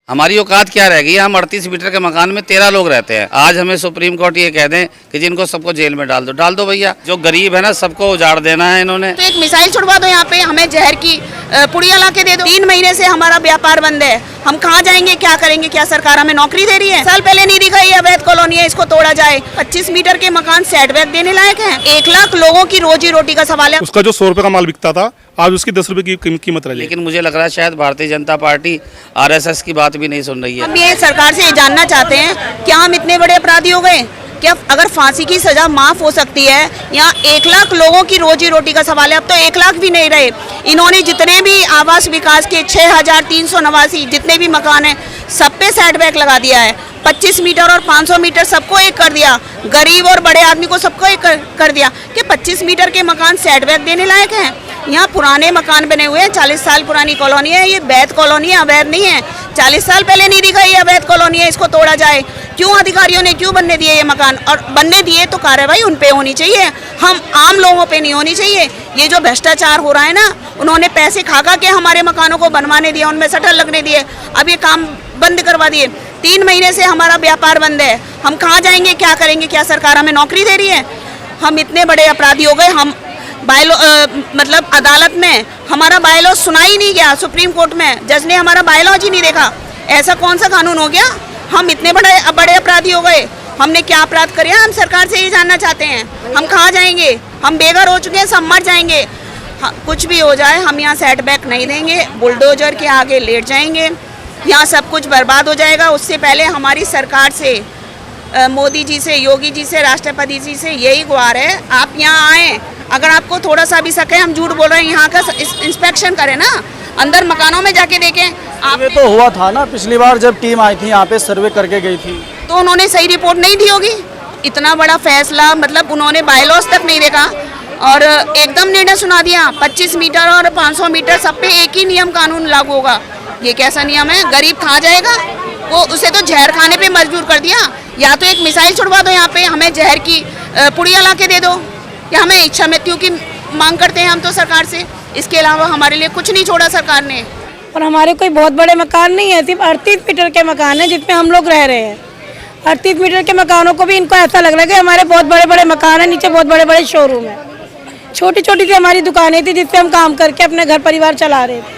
हमारी औकात क्या रह गई है? हम 38 मीटर के मकान में 13 लोग रहते हैं। आज हमें सुप्रीम कोर्ट ये कह दें कि जिनको सबको जेल में डाल दो भैया। जो गरीब है ना, सबको उजाड़ देना है इन्होंने। तो एक मिसाइल छुड़वा दो यहाँ पे, हमें जहर की पुड़िया ला के दे दो। 3 महीने से हमारा व्यापार बंद है, हम कहाँ जाएंगे, क्या करेंगे? क्या सरकार हमें नौकरी दे रही है? साल पहले नहीं दिखा ये अवैध कॉलोनी है, इसको तोड़ा जाए। 25 मीटर के मकान सेटबैक देने लायक है। 1 लाख लोगों की रोजी रोटी का सवाल है। उसका जो 100 रुपए का माल बिकता था, आज उसकी 10 रुपए की कीमत रही। लेकिन मुझे लग रहा है शायद भारतीय जनता पार्टी RSS की बात भी नहीं सुन रही है। हम ये सरकार से ये जानना चाहते हैं, क्या हम इतने बड़े अपराधी हो गए? क्या अगर फांसी की सजा माफ हो सकती है? यहाँ 1 लाख लोगों की रोजी रोटी का सवाल है। अब तो 1 लाख भी नहीं रहे। इन्होंने जितने भी आवास विकास के 6389 जितने भी मकान हैं, सब पे सेटबैक लगा दिया है। 25 मीटर और 500 मीटर सबको एक कर दिया। गरीब और बड़े आदमी को सबको एक कर दिया कि 25 मीटर के मकान सेटबैक देने लायक हैं। यहाँ पुराने मकान बने हुए हैं, 40 साल पुरानी कॉलोनी है। ये वैध कॉलोनी है, अवैध नहीं है। 40 साल पहले नहीं दिखा ये अवैध कॉलोनी है, इसको तोड़ा जाए। क्यों अधिकारियों ने क्यों बनने दिए ये मकान? और बनने दिए तो कार्रवाई उन पे होनी चाहिए, हम आम लोगों पे नहीं होनी चाहिए। ये जो भ्रष्टाचार हो रहा है ना, उन्होंने पैसे खा के हमारे मकानों को बनवाने दिया, उनमें शटर लगने दिए, अब ये काम बंद करवा दिए। 3 महीने से हमारा व्यापार बंद है, हम कहाँ जाएंगे, क्या करेंगे? क्या सरकार हमें नौकरी दे रही है? हम इतने बड़े अपराधी हो गए। हम बायलॉ मतलब अदालत में हमारा बायलॉ सुना ही नहीं गया। सुप्रीम कोर्ट में जज ने हमारा बायलॉज ही नहीं देखा। ऐसा कौन सा कानून हो गया? हम इतने बड़े अपराधी हो गए। हमने क्या अपराध किया? हम सरकार से ये जानना चाहते हैं। हम कहाँ जाएंगे? हम बेघर हो चुके हैं, सब मर जाएंगे। कुछ भी हो जाए, हम यहाँ सेटबैक नहीं देंगे। बुलडोजर के आगे लेट जाएंगे, यहाँ सब कुछ बर्बाद हो जाएगा। उससे पहले हमारी सरकार से, मोदी जी से, योगी जी से, राष्ट्रपति जी से यही गुहार है, आप यहाँ आएँ। अगर आपको थोड़ा सा भी शक है, हम झूठ बोल रहे हैं, यहाँ का इंस्पेक्शन करें ना, अंदर मकानों में जाके देखें। आप तो हुआ था ना पिछली बार जब टीम आई थी यहाँ पे, सर्वे करके गई थी, तो उन्होंने सही रिपोर्ट नहीं दी होगी। इतना बड़ा फैसला, मतलब उन्होंने बायलॉज तक नहीं देखा और एकदम निर्णय सुना दिया। 25 मीटर और 500 मीटर सब पे एक ही नियम कानून लागू होगा। ये कैसा नियम है? गरीब खा जाएगा, वो उसे तो जहर खाने पे मजबूर कर दिया। या तो एक मिसाइल छुड़वा दो यहाँ पे, हमें जहर की पुड़िया ला के दे दो, या हमें इच्छा मृत्यु की मांग करते हैं हम तो सरकार से। इसके अलावा हमारे लिए कुछ नहीं छोड़ा सरकार ने। और हमारे कोई बहुत बड़े मकान नहीं है, सिर्फ 38 मीटर के मकान है जिसमें हम लोग रह रहे हैं। 38 मीटर के मकानों को भी इनको ऐसा लग रहा है कि हमारे बहुत बड़े बड़े मकान है, नीचे बहुत बड़े बड़े शोरूम है। छोटी छोटी सी हमारी दुकानें थी जिससे हम काम करके अपने घर परिवार चला रहे थे।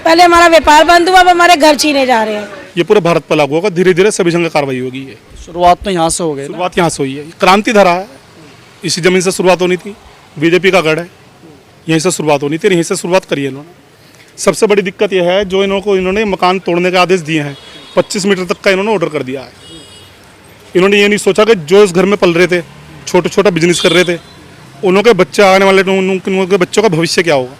पहले हमारा व्यापार बंद हुआ, अब हमारे घर छीने जा रहे हैं। ये पूरे भारत पर लागू होगा, धीरे धीरे सभी जगह कार्रवाई होगी। ये शुरुआत तो यहाँ से हो गई, शुरुआत यहाँ से हुई है। क्रांति धारा है, इसी जमीन से शुरुआत होनी थी। बीजेपी का गढ़ है, यहीं से शुरुआत होनी थी, यहीं से शुरुआत करी है इन्होंने। सबसे बड़ी दिक्कत यह है जो इन्होंने मकान तोड़ने के आदेश दिए हैं, 25 मीटर तक का इन्होंने ऑर्डर कर दिया है। इन्होंने ये नहीं सोचा कि जो इस घर में पल रहे थे, छोटे छोटा बिजनेस कर रहे थे, उनके बच्चे आने वाले, उनके बच्चों का भविष्य क्या होगा?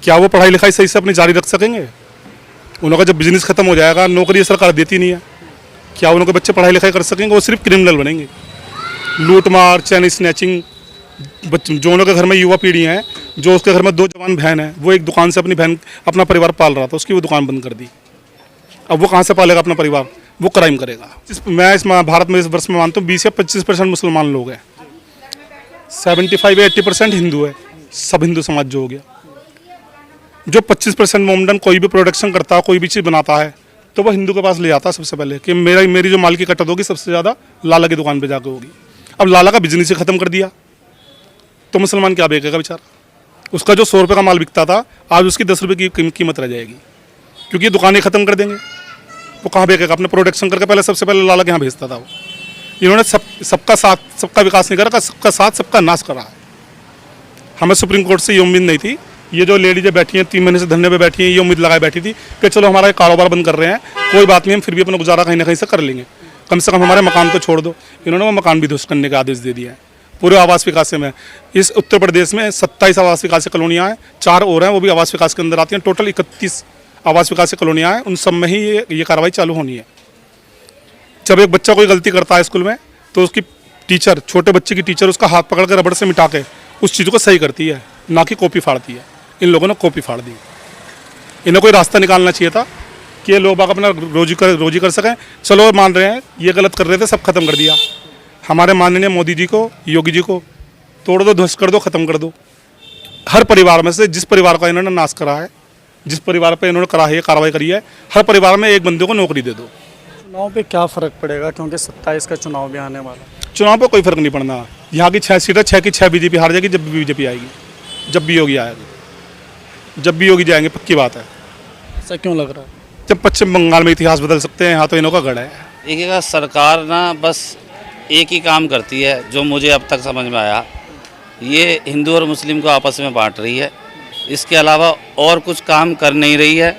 क्या वो पढ़ाई लिखाई सही से अपनी जारी रख सकेंगे? उनका जब बिजनेस खत्म हो जाएगा, नौकरी सरकार देती नहीं है, क्या उनके बच्चे पढ़ाई लिखाई कर सकेंगे? वो सिर्फ क्रिमिनल बनेंगे। लूट मार, चैन स्नैचिंग। जो उनके घर में युवा पीढ़ी है, जो उसके घर में 2 जवान बहन है, वो एक दुकान से अपना परिवार पाल रहा था, उसकी वो दुकान बंद कर दी। अब वो कहाँ से पालेगा अपना परिवार? वो क्राइम करेगा। मैं इस भारत में इस वर्ष में मानता हूँ 20 या 25% मुसलमान लोग हैं, 75 या 80% हिंदू है। सब हिंदू समाज जो हो गया, जो 25% मोमडन कोई भी प्रोडक्शन करता है, कोई भी चीज़ बनाता है, तो वो हिंदू के पास ले जाता है सबसे पहले कि मेरी जो माल की कटत होगी सबसे ज़्यादा लाला की दुकान पे जाकर होगी। अब लाला का बिजनेस ही खत्म कर दिया तो मुसलमान क्या बेचेगा बेचारा? उसका जो 100 रुपये का माल बिकता था, आज उसकी 10 रुपये की कीमत रह जाएगी, क्योंकि दुकानें खत्म कर देंगे। वो कहाँ बेचेगा? अपने प्रोडक्शन करके पहले सबसे पहले लाला के यहाँ भेजता था वो। इन्होंने सबका साथ, सबका विकास नहीं करा, सबका साथ सबका नाश करा है। हमें सुप्रीम कोर्ट से ये उम्मीद नहीं थी। ये जो लेडीजें बैठी हैं 3 महीने से धरने पे बैठी हैं, ये उम्मीद लगाए बैठी थी कि चलो हमारा कारोबार बंद कर रहे हैं, कोई बात नहीं, हम फिर भी अपना गुजारा कहीं ना कहीं से कर लेंगे, कम से कम हमारे मकान तो छोड़ दो। इन्होंने वो मकान भी ध्वस्त करने का आदेश दे दिया है। पूरे आवास विकास में इस उत्तर प्रदेश में 27 आवास विकास कॉलोनियाँ हैं, 4 और हैं, वो भी आवास विकास के अंदर आती हैं। टोटल 31 आवास विकास कॉलोनियाँ हैं, उन सब में ही ये कार्रवाई चालू होनी है। जब एक बच्चा कोई गलती करता है स्कूल में, तो उसकी टीचर, छोटे बच्चे की टीचर उसका हाथ पकड़ कर रबड़ से मिटा के उस चीज़ को सही करती है, ना कि कॉपी फाड़ती है। इन लोगों ने कॉपी फाड़ दी। इन्हें कोई रास्ता निकालना चाहिए था कि ये लोग बाग अपना रोजी कर सकें। चलो मान रहे हैं ये गलत कर रहे थे, सब खत्म कर दिया। हमारे माननीय मोदी जी को, योगी जी को तोड़ दो, ध्वस्त कर दो, ख़त्म कर दो। हर परिवार में से जिस परिवार का इन्होंने नाश करा है, जिस परिवार पे इन्होंने कार्रवाई करी है, हर परिवार में एक बंदे को नौकरी दे दो। चुनाव पे क्या फ़र्क पड़ेगा, क्योंकि 27 का चुनाव भी आने वाला है। चुनाव पे कोई फर्क नहीं पड़ना। यहाँ की 6 सीटें, 6 की 6 बीजेपी हार जाएगी जब भी बीजेपी आएगी, जब भी योगी आएगी, जब भी योगी जाएंगे, पक्की बात है। ऐसा क्यों लग रहा है? जब पश्चिम बंगाल में इतिहास बदल सकते हैं, यहाँ तो इन्हों का गढ़ है। देखिएगा, सरकार ना बस एक ही काम करती है जो मुझे अब तक समझ में आया, ये हिंदू और मुस्लिम को आपस में बांट रही है। इसके अलावा और कुछ काम कर नहीं रही है।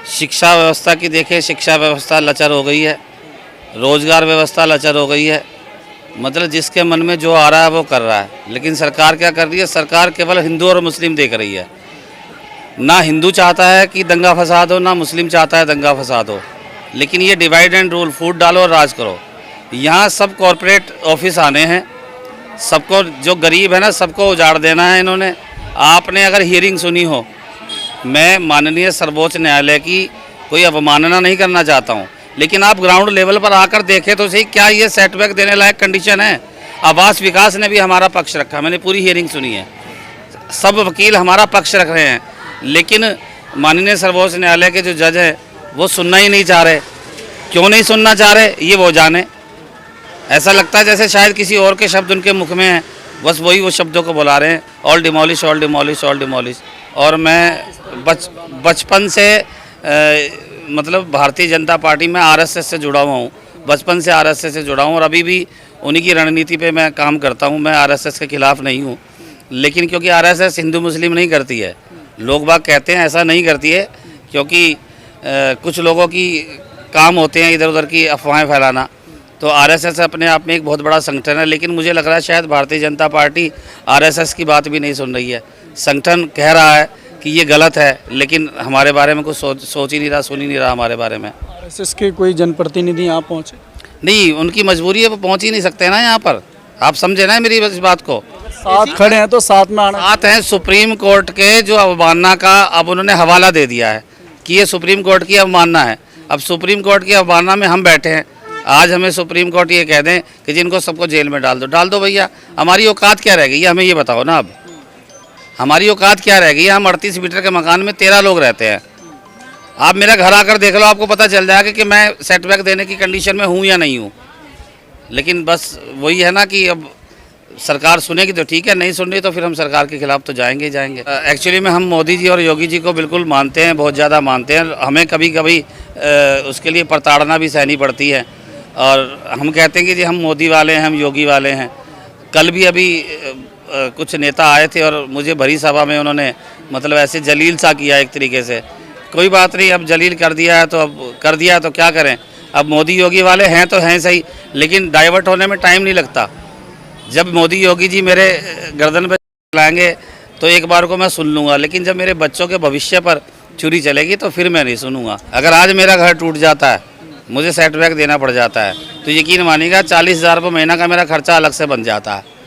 शिक्षा व्यवस्था की देखें, शिक्षा व्यवस्था लचर हो गई है, रोजगार व्यवस्था लचर हो गई है। मतलब जिसके मन में जो आ रहा है वो कर रहा है। लेकिन सरकार क्या कर रही है? सरकार केवल हिंदू और मुस्लिम देख रही है। ना हिंदू चाहता है कि दंगा फसाद हो, ना मुस्लिम चाहता है दंगा फसाद हो। लेकिन ये डिवाइड एंड रूल, फूट डालो और राज करो। यहाँ सब कॉरपोरेट ऑफिस आने हैं, सबको, जो गरीब है ना, सबको उजाड़ देना है इन्होंने। आपने अगर हियरिंग सुनी हो, मैं माननीय सर्वोच्च न्यायालय की कोई अवमानना नहीं करना चाहता हूँ, लेकिन आप ग्राउंड लेवल पर आकर देखें तो सही, क्या ये सेटबैक देने लायक कंडीशन है? आवास विकास ने भी हमारा पक्ष रखा, मैंने पूरी हियरिंग सुनी है, सब वकील हमारा पक्ष रख रहे हैं, लेकिन माननीय सर्वोच्च न्यायालय के जो जज हैं वो सुनना ही नहीं चाह रहे। क्यों नहीं सुनना चाह रहे ये वो जाने। ऐसा लगता है जैसे शायद किसी और के शब्द उनके मुख में हैं, बस वही वो शब्दों को बुला रहे हैं, all demolish, all demolish, all demolish. और मैं बचपन से मतलब भारतीय जनता पार्टी में आरएसएस से जुड़ा हुआ हूँ, बचपन से आरएसएस से जुड़ा हूँ और अभी भी उन्हीं की रणनीति पे मैं काम करता हूँ। मैं आरएसएस के खिलाफ नहीं हूँ, लेकिन क्योंकि आरएसएस हिंदू मुस्लिम नहीं करती है, लोग बाग कहते हैं ऐसा नहीं करती है, क्योंकि कुछ लोगों की काम होते हैं इधर उधर की अफवाहें फैलाना। तो आरएसएस अपने आप में एक बहुत बड़ा संगठन है, लेकिन मुझे लग रहा है शायद भारतीय जनता पार्टी आरएसएस की बात भी नहीं सुन रही है। संगठन कह रहा है कि ये गलत है, लेकिन हमारे बारे में कुछ सोच ही नहीं रहा, सुन ही नहीं रहा हमारे बारे में। आरएसएस के कोई जनप्रतिनिधि यहाँ पहुँचे? नहीं, उनकी मजबूरी है, वो पहुँच ही नहीं सकते ना यहाँ पर। आप समझे ना मेरी इस बात को? साथ खड़े हैं तो साथ में आना। साथ हैं सुप्रीम कोर्ट के, जो अवमानना का अब उन्होंने हवाला दे दिया है कि ये सुप्रीम कोर्ट की अवमानना है। अब सुप्रीम कोर्ट की अवमानना में हम बैठे हैं। आज हमें सुप्रीम कोर्ट ये कह दें कि जिनको सबको जेल में डाल दो भैया। हमारी औकात क्या रह गई है, हमें ये बताओ ना। अब हमारी औकात क्या रह गई है? हम 38 मीटर के मकान में 13 लोग रहते हैं। आप मेरा घर आकर देख लो, आपको पता चल जाएगा कि मैं सेटबैक देने की कंडीशन में हूँ या नहीं हूँ। लेकिन बस वही है ना कि अब सरकार सुनेगी तो ठीक है, नहीं सुन रही तो फिर हम सरकार के खिलाफ तो जाएंगे ही जाएंगे। एक्चुअली में हम मोदी जी और योगी जी को बिल्कुल मानते हैं, बहुत ज़्यादा मानते हैं। हमें कभी कभी उसके लिए प्रताड़ना भी सहनी पड़ती है और हम कहते हैं कि जी हम मोदी वाले हैं, हम योगी वाले हैं। कल भी अभी कुछ नेता आए थे और मुझे भरी सभा में उन्होंने मतलब ऐसे जलील सा किया एक तरीके से। कोई बात नहीं, अब जलील कर दिया है तो अब कर दिया है तो क्या करें। अब मोदी योगी वाले हैं तो हैं सही, लेकिन डाइवर्ट होने में टाइम नहीं लगता। जब मोदी योगी जी मेरे गर्दन पे लाएंगे तो एक बार को मैं सुन लूँगा, लेकिन जब मेरे बच्चों के भविष्य पर छुरी चलेगी तो फिर मैं नहीं सुनूंगा। अगर आज मेरा घर टूट जाता है, मुझे सेटबैक देना पड़ जाता है, तो यकीन मानिएगा 40,000 रुपये महीना का मेरा खर्चा अलग से बन जाता है।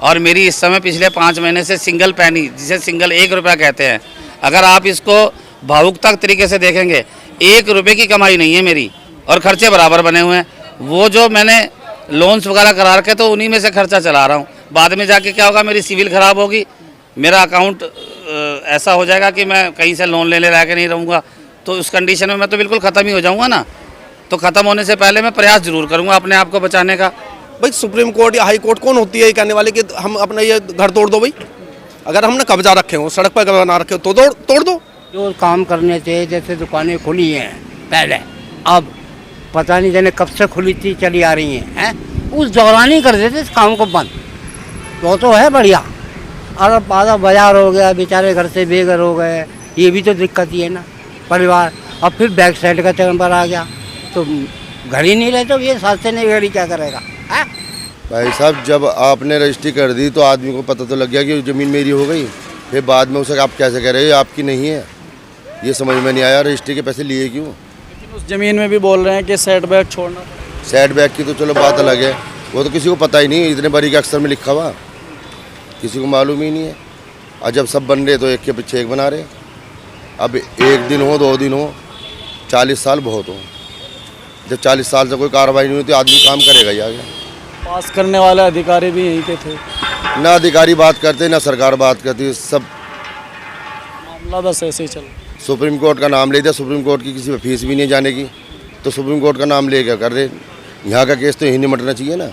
और मेरी इस समय पिछले 5 महीने से सिंगल पैनी, जिसे सिंगल 1 रुपया कहते हैं, अगर आप इसको भावुकता तरीके से देखेंगे, 1 रुपये की कमाई नहीं है मेरी और खर्चे बराबर बने हुए हैं। वो जो मैंने लोन्स वगैरह करा रखे तो उन्हीं में से खर्चा चला रहा हूँ। बाद में जाके क्या होगा, मेरी सिविल ख़राब होगी, मेरा अकाउंट ऐसा हो जाएगा कि मैं कहीं से लोन लेने लायक नहीं रहूँगा। तो उस कंडीशन में मैं तो बिल्कुल ख़त्म ही हो जाऊँगा ना। तो ख़त्म होने से पहले मैं प्रयास जरूर करूँगा अपने आप को बचाने का। भाई सुप्रीम कोर्ट या हाई कोर्ट कौन होती है ये कहने वाले कि हम अपना ये घर तोड़ दो? भाई अगर हमने कब्जा रखे हो, सड़क पर कब्जा ना रखे हो तो तोड़ दो। जो काम करने थे, जैसे दुकानें खुली हैं पहले, अब पता नहीं जाने कब से खुली थी, चली आ रही हैं, उस दौरान ही कर देते इस काम को बंद, तो है बढ़िया। और अब आधा बाजार हो गया, बेचारे घर से बेघर हो गए, ये भी तो दिक्कत ही है ना परिवार। अब फिर बैक साइड का चक्कर आ गया तो घर ही नहीं रहे, तो ये साथ से नहीं गाड़ी क्या करेगा है? भाई साहब, जब आपने रजिस्ट्री कर दी तो आदमी को पता तो लग गया कि ज़मीन मेरी हो गई। फिर बाद में उसे आप कैसे कह रहे हो आपकी नहीं है, ये समझ में नहीं आया। रजिस्ट्री के पैसे लिए क्यों? उस ज़मीन में भी बोल रहे हैं कि सेटबैक छोड़ना। सेटबैक की तो चलो बात अलग है, वो तो किसी को पता ही नहीं, इतने बारीक अक्षर में लिखा हुआ किसी को मालूम ही नहीं है। और जब सब बन रहे तो एक के पीछे एक बना रहे। अब 1 दिन हो, 2 दिन हो, 40 साल बहुत हो। जब 40 साल से कोई कार्रवाई नहीं हुई तो आदमी काम करेगा ही आगे। पास करने वाले अधिकारी भी यहीं के थे, ना अधिकारी बात करते ना सरकार बात करती, सब मामला बस ऐसे ही चल सुप्रीम कोर्ट का नाम ले दिया, सुप्रीम कोर्ट की किसी पे फीस भी नहीं जाने की, तो सुप्रीम कोर्ट का नाम ले क्या कर रहे। यहाँ का केस तो यही निमटना चाहिए ना।